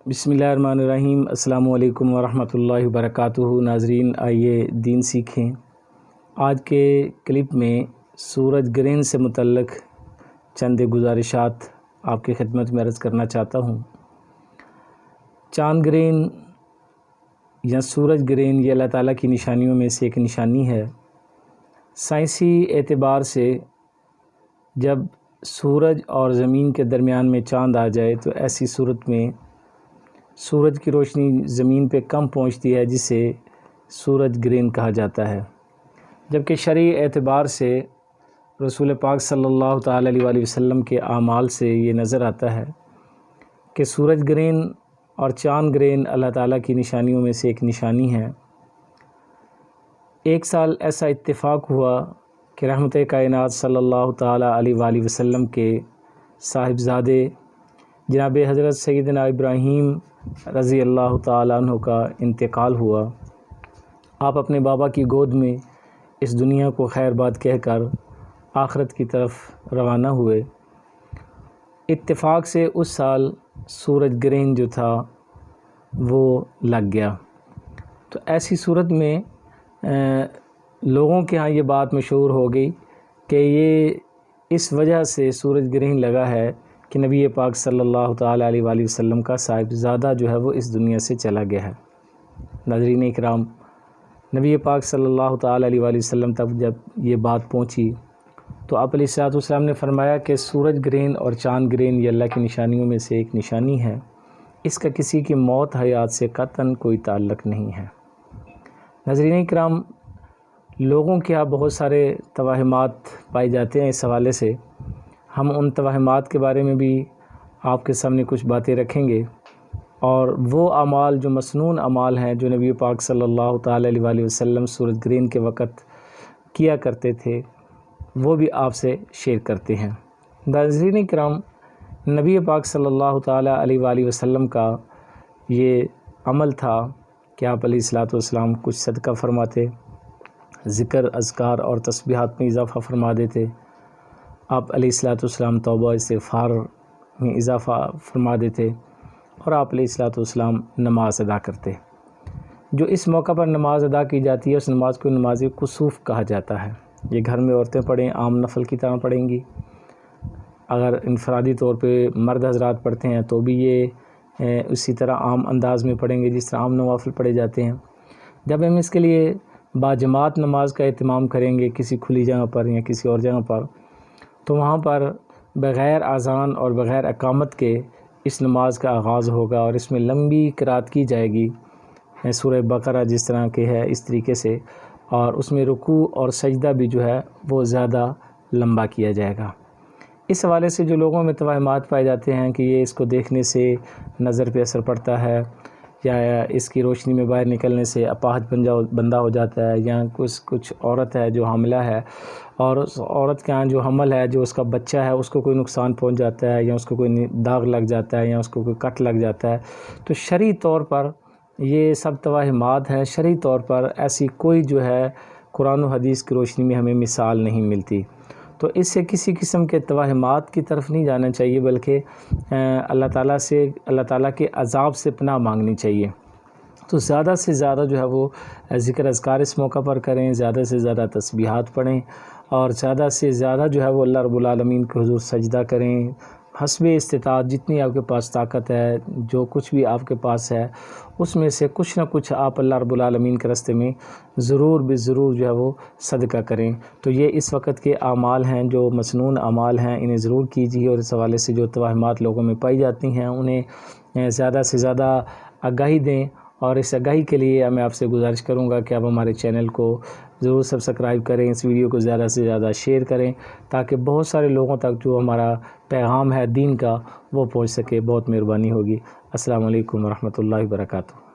बिस्मिल्लाहिर्रहमानिर्रहीम। अस्सलामु अलैकुम वरहमतुल्लाहि वबरकातुहू। नाज़रीन, आइए दीन सीखें। आज के क्लिप में सूरज ग्रहण से मुतल्लिक़ चंद गुज़ारिशात आपकी खिदमत में अर्ज़ करना चाहता हूँ। चाँद ग्रहण या सूरज ग्रहण ये अल्लाह ताला की निशानियों में से एक निशानी है। साइंसी एतबार से जब सूरज और ज़मीन के दरमियान में चाँद आ जाए तो ऐसी सूरत में सूरज की रोशनी ज़मीन पे कम पहुंचती है, जिसे सूरज ग्रहण कहा जाता है। जबकि शरई एतबार से रसूल पाक सल्लल्लाहु ताला अलैहि वसल्लम के आमाल से ये नज़र आता है कि सूरज ग्रहण और चाँद ग्रहण अल्लाह ताला की निशानियों में से एक निशानी है। एक साल ऐसा इत्तेफाक हुआ कि रहमत कायनात सल्लल्लाहु ताला अलैहि वसल्लम के साहिबजादे जनाब हज़रत सैयदना इब्राहीम रज़ी अल्लाह ताला अन्हु का इंतकाल हुआ। आप अपने बाबा की गोद में इस दुनिया को खैर बात कहकर आखिरत की तरफ रवाना हुए। इत्तेफाक से उस साल सूरज ग्रहण जो था वो लग गया। तो ऐसी सूरत में लोगों के यहाँ ये बात मशहूर हो गई कि ये इस वजह से सूरज ग्रहण लगा है कि नबी पाक सल्लल्लाहु ताला अलैहि वसल्लम का साहिबजादा जो है वो इस दुनिया से चला गया है। नाज़रीन इकराम, नबी पाक सल्लल्लाहु ताला अलैहि वसल्लम तक जब ये बात पहुंची तो आप अलैहिस्सलाम ने फरमाया कि सूरज ग्रहण और चाँद ग्रहण ये अल्लाह की निशानियों में से एक निशानी है। इसका किसी की मौत हयात से कतन कोई ताल्लुक़ नहीं है। नाज़रीन इकराम, लोगों के यहाँ बहुत सारे तवाहमात पाए जाते हैं। इस हवाले से हम उन तवाहमात के बारे में भी आपके सामने कुछ बातें रखेंगे, और वो अमाल जो मसनून अमाल हैं जो नबी पाक सल्लल्लाहु ताला अलैहि वसल्लम सूरज ग्रहण के वक़्त किया करते थे वो भी आपसे शेयर करते हैं। नाज़रीन इकराम, नबी पाक सल्लल्लाहु ताला अलैहि वसल्लम का ये अमल था कि आप अलैहिस्सलातु वस्सलाम कुछ सदका फरमाते, ज़िक्र अज़कार और तस्बीहात में इजाफ़ा फरमा देते। आप अलैहिस्सलातु वस्सलाम तौबा इस्तिग़फ़ार में इजाफ़ा फरमा देते और आप अलैहिस्सलातु वस्सलाम नमाज अदा करते। जो इस मौका पर नमाज अदा की जाती है उस नमाज को नमाज कुसूफ़ कहा जाता है। ये घर में औरतें पढ़ें, आम नफल की तरह पढ़ेंगी। अगर इनफरादी तौर पे मर्द हज़रात पढ़ते हैं तो भी ये उसी तरह आम अंदाज में पढ़ेंगे जिस तरह आम नवाफिल पढ़े जाते हैं। जब हम इसके लिए बाजमात नमाज का एहतमाम करेंगे किसी खुली जगह पर या किसी और जगह पर, तो वहाँ पर बग़ैर अज़ान और बग़ैर इकामत के इस नमाज का आगाज़ होगा और इसमें लंबी क़िराअत की जाएगी सूरह बकरा जिस तरह के है इस तरीके से, और उसमें रुकू और सजदा भी जो है वो ज़्यादा लंबा किया जाएगा। इस हवाले से जो लोगों में तवाहमात पाए जाते हैं कि ये इसको देखने से नज़र पे असर पड़ता है या इसकी रोशनी में बाहर निकलने से अपाहज बंदा हो जाता है, या कुछ औरत है जो हामिला है और उस औरत के यहाँ जो हमल है, जो उसका बच्चा है, उसको कोई नुकसान पहुंच जाता है या उसको कोई दाग लग जाता है या उसको कोई कट लग जाता है, तो शरई तौर पर ये सब तवाहमात हैं। शरई तौर पर ऐसी कोई जो है कुरान और हदीस की रोशनी में हमें मिसाल नहीं मिलती। तो इससे किसी किस्म के तवाहमात की तरफ नहीं जाना चाहिए, बल्कि अल्लाह ताला के अज़ाब से पनाह मांगनी चाहिए। तो ज़्यादा से ज़्यादा जो है वो ज़िक्र अज़कार इस मौका पर करें, ज़्यादा से ज़्यादा तस्बीहात पढ़ें और ज़्यादा से ज़्यादा जो है वो अल्लाह रब्बुल आलमीन के हुज़ूर सजदा करें। हस्बे इस्तिताअत जितनी आपके पास ताकत है, जो कुछ भी आपके पास है, उसमें से कुछ ना कुछ आप अल्लाह रब्बुल आलमीन के रास्ते में ज़रूर जो है वो सदका करें। तो ये इस वक्त के आमाल हैं जो मसनून आमाल हैं, इन्हें ज़रूर कीजिए। और इस हवाले से जो तवाहमात लोगों में पाई जाती हैं उन्हें ज़्यादा से ज़्यादा आगाही दें। और इस आगाही के लिए मैं आपसे गुजारिश करूँगा कि आप हमारे चैनल को ज़रूर सब्सक्राइब करें, इस वीडियो को ज़्यादा से ज़्यादा शेयर करें ताकि बहुत सारे लोगों तक जो हमारा पैगाम है दीन का वो पहुँच सके। बहुत मेहरबानी होगी। अस्सलामु अलैकुम वरहमतुल्लाहि वबरकातुहू।